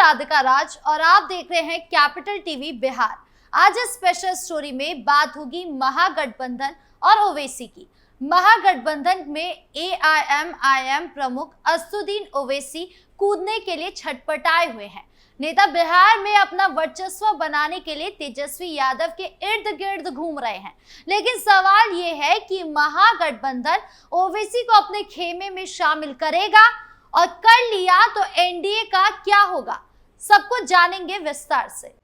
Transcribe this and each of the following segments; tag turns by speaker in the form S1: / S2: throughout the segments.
S1: राधिका राज और आप देख रहे हैं कैपिटल टीवी बिहार। आज इस स्पेशल स्टोरी में बात होगी महागठबंधन और ओवैसी की। महागठबंधन में एआईएमआईएम प्रमुख असदुद्दीन ओवैसी कूदने के लिए छटपटाए हुए हैं। नेता बिहार में अपना वर्चस्व बनाने के लिए तेजस्वी यादव के इर्द गिर्द घूम रहे हैं, लेकिन सवाल ये है कि महागठबंधन ओवैसी को अपने खेमे में शामिल करेगा और कर लिया तो एनडीए का क्या होगा, सब कुछ जानेंगे विस्तार से।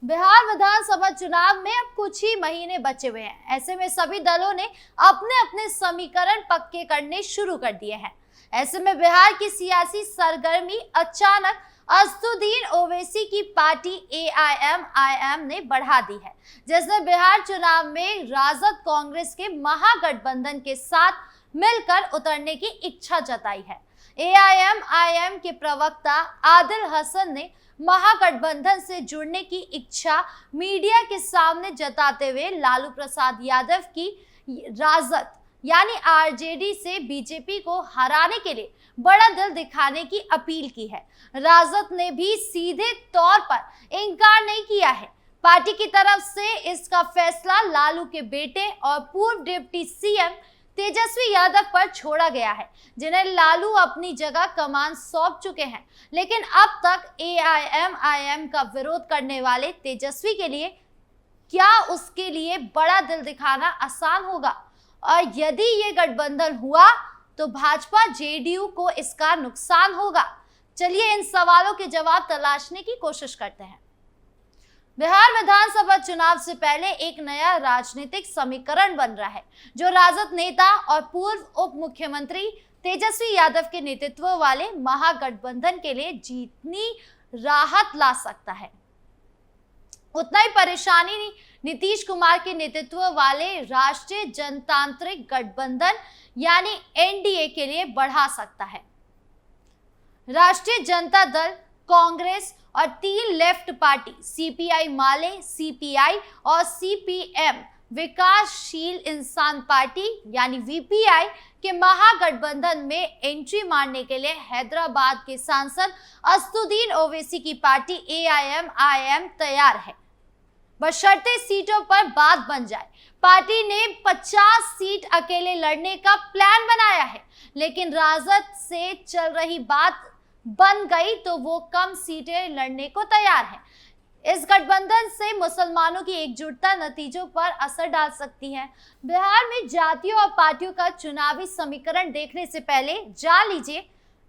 S1: बिहार विधानसभा चुनाव में अब कुछ ही महीने बचे हुए हैं। ऐसे में सभी दलों ने अपने अपने समीकरण पक्के करने शुरू कर दिए हैं। ऐसे में बिहार की सियासी सरगर्मी अचानक असदुद्दीन ओवैसी की पार्टी एआईएमआईएम ने बढ़ा दी है, जिसने बिहार चुनाव में राजद कांग्रेस के महागठबंधन के साथ मिलकर उतरने की इच्छा जताई है। एआईएमआईएम के प्रवक्ता आदिल हसन ने महागठबंधन से जुड़ने की इच्छा मीडिया के सामने जताते हुए लालू प्रसाद यादव की राजद यानी आरजेडी से बीजेपी को हराने के लिए बड़ा दिल दिखाने की अपील की है। राजद ने भी सीधे तौर पर इनकार नहीं किया है। पार्टी की तरफ से इसका फैसला लालू के बेटे और पूर्व डिप्टी सीएम तेजस्वी यादव पर छोड़ा गया है, जिन्हें लालू अपनी जगह कमान सौंप चुके हैं। लेकिन अब तक एआईएमआईएम का विरोध करने वाले तेजस्वी के लिए क्या उसके लिए बड़ा दिल दिखाना आसान होगा, और यदि ये गठबंधन हुआ तो भाजपा जेडीयू को इसका नुकसान होगा? चलिए इन सवालों के जवाब तलाशने की कोशिश करते हैं। बिहार विधानसभा चुनाव से पहले एक नया राजनीतिक समीकरण बन रहा है, जो राजद नेता और पूर्व उप मुख्यमंत्री तेजस्वी यादव के नेतृत्व वाले महागठबंधन के लिए जितनी राहत ला सकता है, उतना ही परेशानी नीतीश कुमार के नेतृत्व वाले राष्ट्रीय जनतांत्रिक गठबंधन यानी एनडीए के लिए बढ़ा सकता है। राष्ट्रीय जनता दल, कांग्रेस और तीन लेफ्ट पार्टी सीपीआई माले, सीपीआई और सीपीएम विकासशील इंसान पार्टी यानी वीपीआई के महागठबंधन में एंट्री मारने के लिए हैदराबाद के सांसद असदुद्दीन ओवैसी की पार्टी एआईएमआईएम तैयार है, बशर्ते सीटों पर बात बन जाए। पार्टी ने 50 सीट अकेले लड़ने का प्लान बनाया है, लेकिन राजद से चल रही बात बन गई तो वो कम सीटें लड़ने को तैयार है। इस गठबंधन से मुसलमानों की एकजुटता नतीजों पर असर डाल सकती है। बिहार में जातियों और पार्टियों का चुनावी समीकरण देखने से पहले जान लीजिए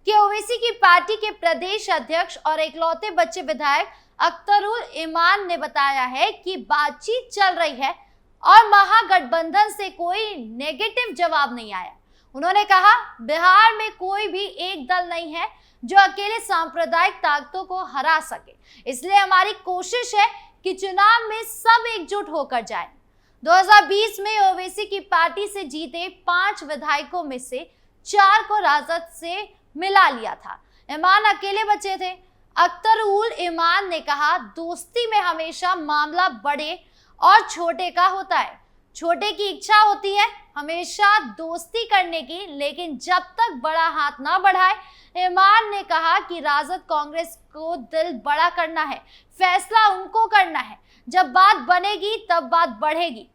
S1: कि ओवैसी की पार्टी के प्रदेश अध्यक्ष और इकलौते बच्चे विधायक अख्तरुल इमान ने बताया है कि बातचीत चल रही है और महागठबंधन से कोई नेगेटिव जवाब नहीं आया। उन्होंने कहा, बिहार में कोई भी एक दल नहीं है जो अकेले सांप्रदायिक ताकतों को हरा सके, इसलिए हमारी कोशिश है कि चुनाव में सब एकजुट होकर जाए। 2020 में ओवैसी की पार्टी से जीते 5 विधायकों में से 4 को राजद से मिला लिया था। ईमान अकेले बचे थे। अख्तरुल इमान ने कहा, दोस्ती में हमेशा मामला बड़े और छोटे का होता है। छोटे की इच्छा होती है हमेशा दोस्ती करने की, लेकिन जब तक बड़ा हाथ ना बढ़ाए। इमान ने कहा कि राजद कांग्रेस को दिल बड़ा करना है, फैसला उनको करना है, जब बात बनेगी तब बात बढ़ेगी।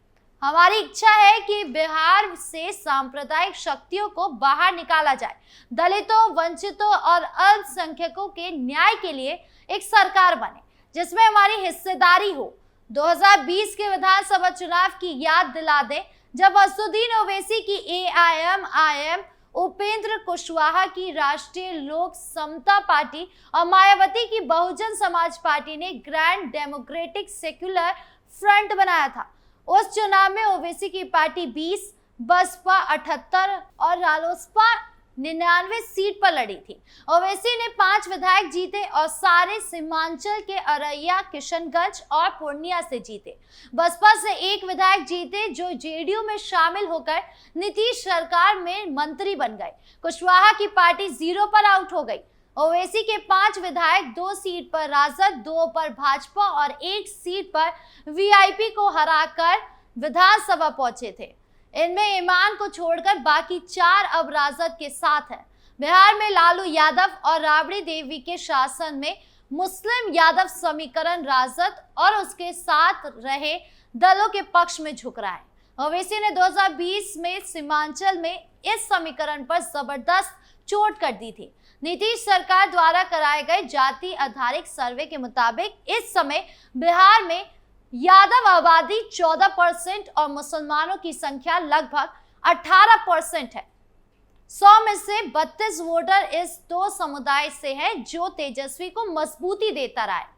S1: हमारी इच्छा है कि बिहार से सांप्रदायिक शक्तियों को बाहर निकाला जाए, दलितों, वंचितों और अल्पसंख्यकों के न्याय के लिए एक सरकार बने जिसमें हमारी हिस्सेदारी हो। 2020 के विधानसभा चुनाव की याद दिला दें, जब असदुद्दीन ओवैसी की एआईएमआईएम, उपेंद्र कुशवाहा की राष्ट्रीय लोक समता पार्टी और मायावती की बहुजन समाज पार्टी ने ग्रैंड डेमोक्रेटिक सेक्युलर फ्रंट बनाया था। उस चुनाव में ओवैसी की पार्टी 20, बसपा 78 और रालोसपा 99 सीट पर लड़ी थी। ओवैसी ने 5 विधायक जीते और सारे सीमांचल के अररिया, किशनगंज और पूर्णिया से जीते। बसपा से 1 विधायक जीते जो जेडीयू में शामिल होकर नीतीश सरकार में मंत्री बन गए। कुशवाहा की पार्टी 0 पर आउट हो गई। ओवैसी के 5 विधायक 2 सीट पर राजद, 2 पर भाजपा और 1 सीट पर वीआईपी को हराकर विधानसभा पहुंचे थे। इनमें ईमान को छोड़कर बाकी 4 अब राजद के साथ हैं। बिहार में लालू यादव और राबड़ी देवी के शासन में मुस्लिम यादव समीकरण राजद और उसके साथ रहे दलों के पक्ष में झुक रहा है। ओवैसी ने 2020 में सीमांचल में इस समीकरण पर जबरदस्त चोट कर दी थी। नीतीश सरकार द्वारा कराए गए जाति आधारित सर्वे के मुताबिक इस समय बिहार में यादव आबादी 14% और मुसलमानों की संख्या लगभग 18% है। 100 में से 32 वोटर इस 2 समुदाय से हैं, जो तेजस्वी को मजबूती देता रहा है।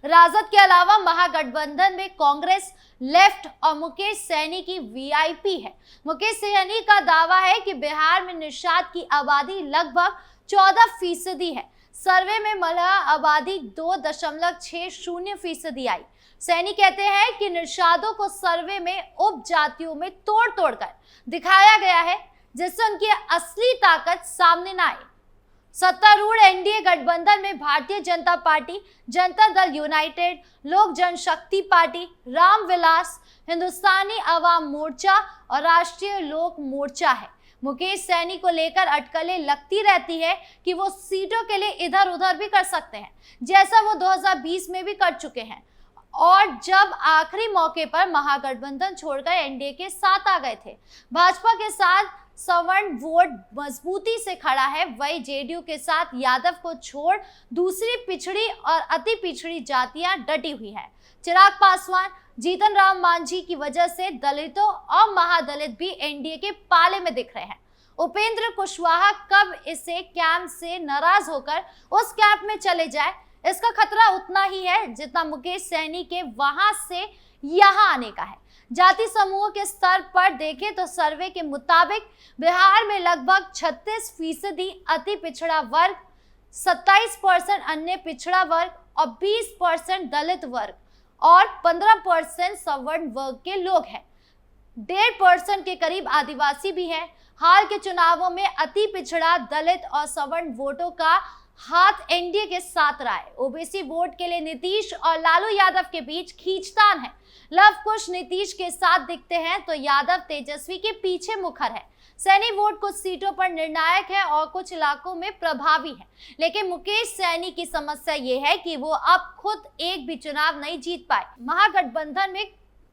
S1: राजद के अलावा महागठबंधन में कांग्रेस, लेफ्ट और मुकेश सहनी की वीआईपी है। मुकेश सहनी का दावा है कि बिहार में निषाद की आबादी लगभग 14% है। सर्वे में मलया आबादी 2.60% आई। सैनी कहते हैं कि निषादों को सर्वे में उपजातियों में तोड़ कर दिखाया गया है, जिससे उनकी असली ताकत सामने न आए। सत्तारूढ़ एनडीए गठबंधन में भारतीय जनता पार्टी, जनता दल यूनाइटेड, लोक जनशक्ति पार्टी, रामविलास, हिंदुस्तानी अवाम मोर्चा और राष्ट्रीय लोक मोर्चा है। मुकेश सहनी को लेकर अटकलें लगती रहती है कि वो सीटों के लिए इधर उधर भी कर सकते हैं, जैसा वो 2020 में भी कर चुके हैं, और जब आखिरी मौके पर महागठबंधन छोड़कर एनडीए के साथ आ गए थे। भाजपा के साथ सवर्ण वोट मजबूती से खड़ा है, वही जेडीयू के साथ यादव को छोड़ दूसरी पिछड़ी और अति पिछड़ी जातियां डटी हुई है। चिराग पासवान, जीतन राम मांझी की वजह से दलितों और महादलित भी एनडीए के पाले में दिख रहे हैं। उपेंद्र कुशवाहा कब इसे कैंप से नाराज होकर उस कैंप में चले जाए, इसका खतरा उतना ही है जितना मुकेश सहनी के वहां से यहां आने का है। जाति समूह के स्तर पर देखें तो सर्वे के मुताबिक बिहार में लगभग 36% अति पिछड़ा वर्ग, 27% अन्य पिछड़ा वर्ग और 20% दलित वर्ग और 15% सवर्ण वर्ग के लोग हैं। 1.5% के करीब आदिवासी भी हैं। हाल के चुनावों में अति पिछड़ा, दलित और सवर्ण वोटों का हाथ एनडीए के साथ रहा है। ओबीसी वोट के लिए नीतीश और लालू यादव के बीच खींचतान है। लव कुश नीतीश के साथ दिखते हैं तो यादव तेजस्वी के पीछे मुखर है। सैनी वोट कुछ सीटों पर निर्णायक है और कुछ इलाकों में प्रभावी है, लेकिन मुकेश सैनी की समस्या ये है कि वो अब खुद एक भी चुनाव नहीं जीत पाए। महागठबंधन में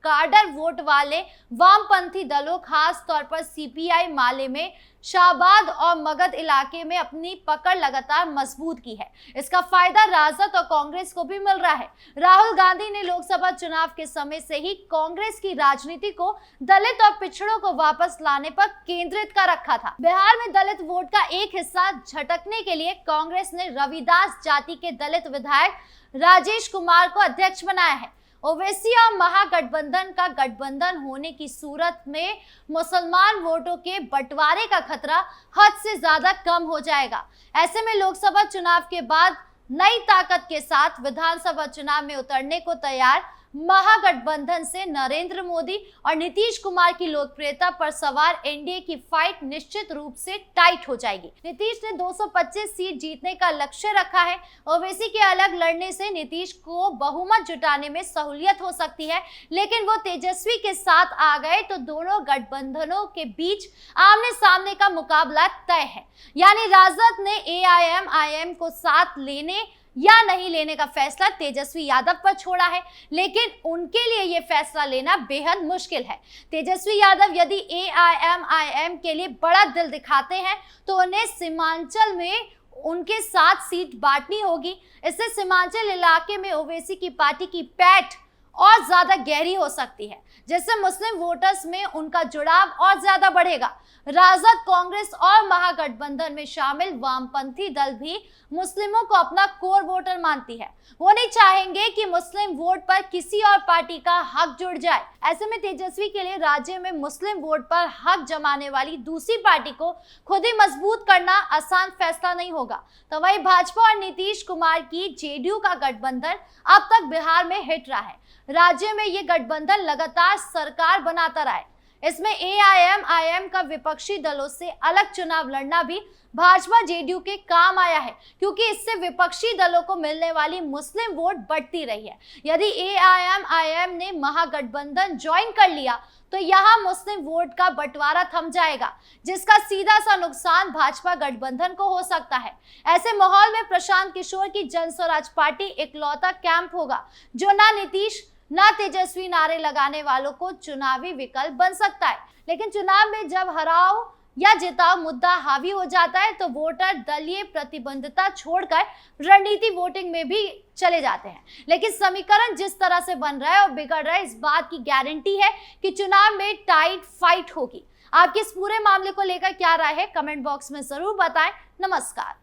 S1: कार्डर वोट वाले वामपंथी दलों, खास तौर पर सीपीआई माले में शाहबाद और मगध इलाके में अपनी पकड़ लगातार मजबूत की है। इसका फायदा राजद और कांग्रेस को भी मिल रहा है। राहुल गांधी ने लोकसभा चुनाव के समय से ही कांग्रेस की राजनीति को दलित और पिछड़ों को वापस लाने पर केंद्रित कर रखा था। बिहार में दलित वोट का एक हिस्सा झटकने के लिए कांग्रेस ने रविदास जाति के दलित विधायक राजेश कुमार को अध्यक्ष बनाया है। ओवैसी और महागठबंधन का गठबंधन होने की सूरत में मुसलमान वोटों के बंटवारे का खतरा हद से ज्यादा कम हो जाएगा। ऐसे में लोकसभा चुनाव के बाद नई ताकत के साथ विधानसभा चुनाव में उतरने को तैयार महागठबंधन से नरेंद्र मोदी और नीतीश कुमार की लोकप्रियता पर सवार एनडीए की फाइट निश्चित रूप से टाइट हो जाएगी। नीतीश ने 225 सीट जीतने का लक्ष्य रखा है। ओवैसी के अलग लड़ने से नीतीश को बहुमत जुटाने में सहूलियत हो सकती है, लेकिन वो तेजस्वी के साथ आ गए तो दोनों गठबंधनों के बीच आमने सामने का मुकाबला तय है। यानी राजद ने एआईएमआईएम को साथ लेने या नहीं लेने का फैसला तेजस्वी यादव पर छोड़ा है, लेकिन उनके लिए यह फैसला लेना बेहद मुश्किल है। तेजस्वी यादव यदि एआईएमआईएम के लिए बड़ा दिल दिखाते हैं तो उन्हें सीमांचल में उनके साथ सीट बांटनी होगी। इससे सीमांचल इलाके में ओवैसी की पार्टी की पैठ और ज्यादा गहरी हो सकती है, जिससे मुस्लिम वोटर्स में उनका जुड़ाव और ज्यादा बढ़ेगा। राजद, कांग्रेस और महागठबंधन में शामिल वामपंथी दल भी मुस्लिमों को अपना कोर वोटर मानती है। वो नहीं चाहेंगे कि मुस्लिम वोट पर किसी और पार्टी का हक जुड़ जाए। ऐसे में तेजस्वी के लिए राज्य में मुस्लिम वोट पर हक जमाने वाली दूसरी पार्टी को खुद ही मजबूत करना आसान फैसला नहीं होगा। तो वही भाजपा और नीतीश कुमार की जेडीयू का गठबंधन अब तक बिहार में हिट रहा है। राज्य में ये गठबंधन लगातार सरकार बनाता रहा है। इसमें एआईएम का विपक्षी दलों से अलग चुनाव लड़ना भी भाजपा जेडीयू के काम आया है, क्योंकि इससे विपक्षी दलों को मिलने वाली मुस्लिम वोट बढ़ती रही है। यदि एआईएम ने महागठबंधन ज्वाइन कर लिया तो यहां मुस्लिम वोट का बंटवारा थम जाएगा, जिसका सीधा सा नुकसान भाजपा गठबंधन को हो सकता है। ऐसे माहौल में प्रशांत किशोर की जन स्वराज पार्टी इकलौता कैंप होगा जो ना नीतीश ना तेजस्वी नारे लगाने वालों को चुनावी विकल्प बन सकता है। लेकिन चुनाव में जब हराओ या जिताओ मुद्दा हावी हो जाता है तो वोटर दलीय प्रतिबद्धता छोड़कर रणनीति वोटिंग में भी चले जाते हैं। लेकिन समीकरण जिस तरह से बन रहा है और बिगड़ रहा है, इस बात की गारंटी है कि चुनाव में टाइट फाइट होगी। आपकी इस पूरे मामले को लेकर क्या राय है, कमेंट बॉक्स में जरूर बताएं। नमस्कार।